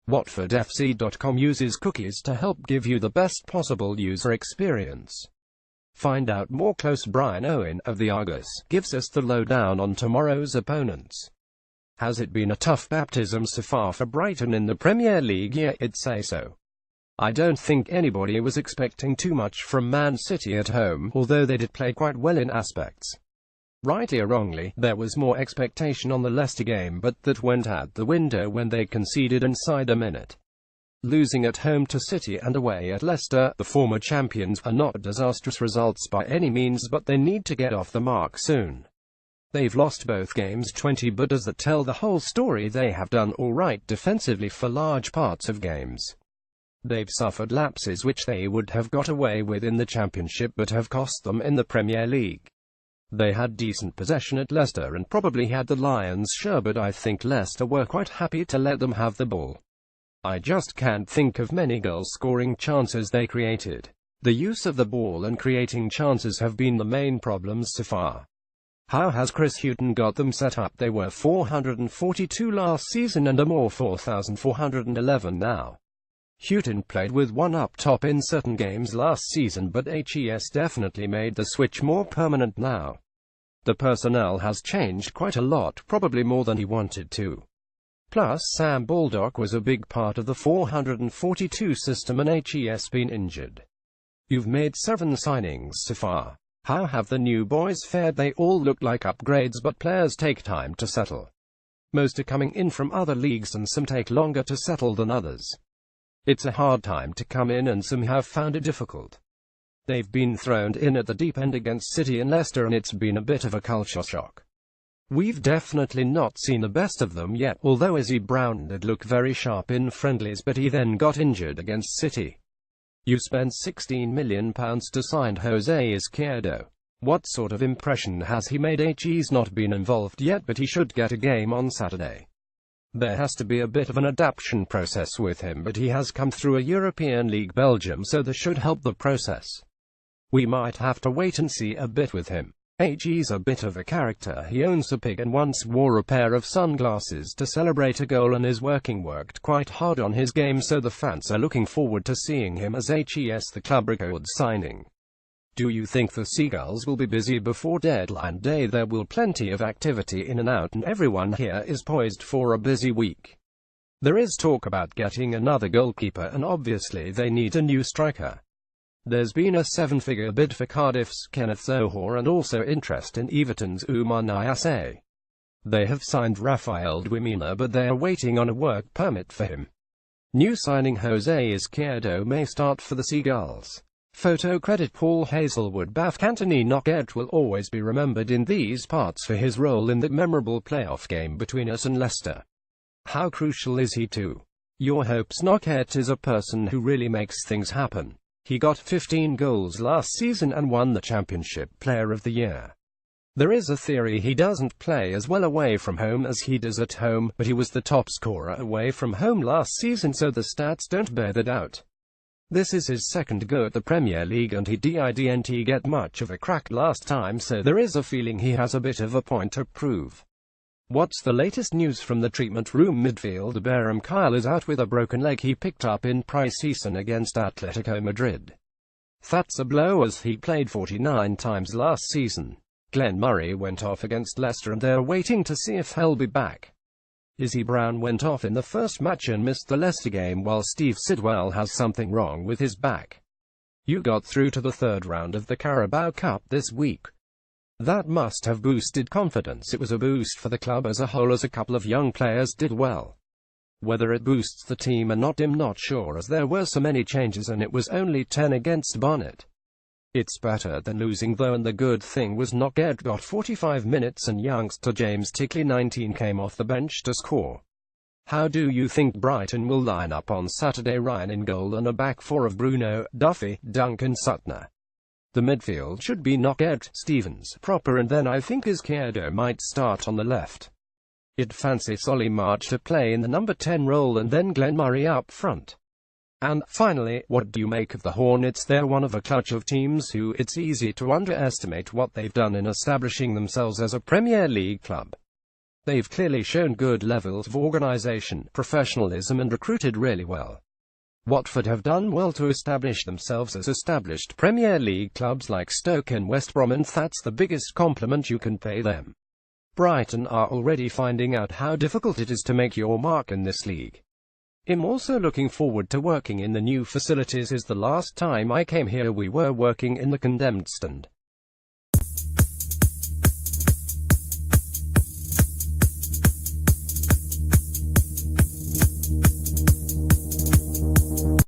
WatfordFC.com uses cookies to help give you the best possible user experience. Find out more. Brian Owen of the Argus gives us the lowdown on tomorrow's opponents. Has it been a tough baptism so far for Brighton in the Premier League? Yeah, I'd say so. I don't think anybody was expecting too much from Man City at home, although they did play quite well in aspects. Rightly or wrongly, there was more expectation on the Leicester game, but that went out the window when they conceded inside a minute. Losing at home to City and away at Leicester, the former champions, are not disastrous results by any means, but they need to get off the mark soon. They've lost both games 20, but does that tell the whole story? They have done all right defensively for large parts of games. They've suffered lapses which they would have got away with in the Championship but have cost them in the Premier League. They had decent possession at Leicester and probably had the lion's share, but I think Leicester were quite happy to let them have the ball. I just can't think of many goal-scoring chances they created. The use of the ball and creating chances have been the main problems so far. How has Chris Hughton got them set up? They were 442 last season and are more 4,411 now. Hughton played with one up top in certain games last season, but HES definitely made the switch more permanent now. The personnel has changed quite a lot, probably more than he wanted to. Plus, Sam Baldock was a big part of the 442 system and HES been injured. You've made 7 signings so far. How have the new boys fared? They all look like upgrades, but players take time to settle. Most are coming in from other leagues and some take longer to settle than others. It's a hard time to come in and some have found it difficult. They've been thrown in at the deep end against City and Leicester and it's been a bit of a culture shock. We've definitely not seen the best of them yet, although Izzy Brown did look very sharp in friendlies, but he then got injured against City. You spent £16 million to sign Jose Izquierdo. What sort of impression has he made? He's not been involved yet, but he should get a game on Saturday. There has to be a bit of an adaptation process with him, but he has come through a European League Belgium, so that should help the process. We might have to wait and see a bit with him. He's a bit of a character. He owns a pig and once wore a pair of sunglasses to celebrate a goal and is worked quite hard on his game, so the fans are looking forward to seeing him as HES the club record signing. Do you think the Seagulls will be busy before deadline day? There will plenty of activity in and out and everyone here is poised for a busy week. There is talk about getting another goalkeeper and obviously they need a new striker. There's been a 7-figure bid for Cardiff's Kenneth Zohore and also interest in Everton's Oumar Niasse. They have signed Rafael Duimina, but they are waiting on a work permit for him. New signing Jose Izquierdo may start for the Seagulls. Photo credit Paul Hazelwood. Bafk Anthony Knockaert will always be remembered in these parts for his role in the memorable playoff game between us and Leicester. How crucial is he to your hopes? Knockaert is a person who really makes things happen. He got 15 goals last season and won the Championship Player of the Year. There is a theory he doesn't play as well away from home as he does at home, but he was the top scorer away from home last season, so the stats don't bear that out. This is his second go at the Premier League and he didn't get much of a crack last time, so there is a feeling he has a bit of a point to prove. What's the latest news from the treatment room? Midfielder Bahram Kyle is out with a broken leg he picked up in pre-season against Atletico Madrid. That's a blow as he played 49 times last season. Glenn Murray went off against Leicester and they're waiting to see if he'll be back. Izzy Brown went off in the first match and missed the Leicester game, while Steve Sidwell has something wrong with his back. You got through to the third round of the Carabao Cup this week. That must have boosted confidence. It was a boost for the club as a whole as a couple of young players did well. Whether it boosts the team or not, I'm not sure, as there were so many changes and it was only 10 against Barnet. It's better than losing though, and the good thing was Knockaert got 45 minutes and youngster James Tickley 19 came off the bench to score. How do you think Brighton will line up on Saturday? Ryan in goal and a back four of Bruno, Duffy, Duncan, Sutner. The midfield should be Knockaert, Stevens, Proper, and then I think Izquierdo might start on the left. I'd fancy Solly March to play in the number 10 role and then Glenn Murray up front. And, finally, what do you make of the Hornets? They're one of a clutch of teams who it's easy to underestimate what they've done in establishing themselves as a Premier League club. They've clearly shown good levels of organisation, professionalism and recruited really well. Watford have done well to establish themselves as established Premier League clubs like Stoke and West Brom, and that's the biggest compliment you can pay them. Brighton are already finding out how difficult it is to make your mark in this league. I'm also looking forward to working in the new facilities, as the last time I came here we were working in the condemned stand.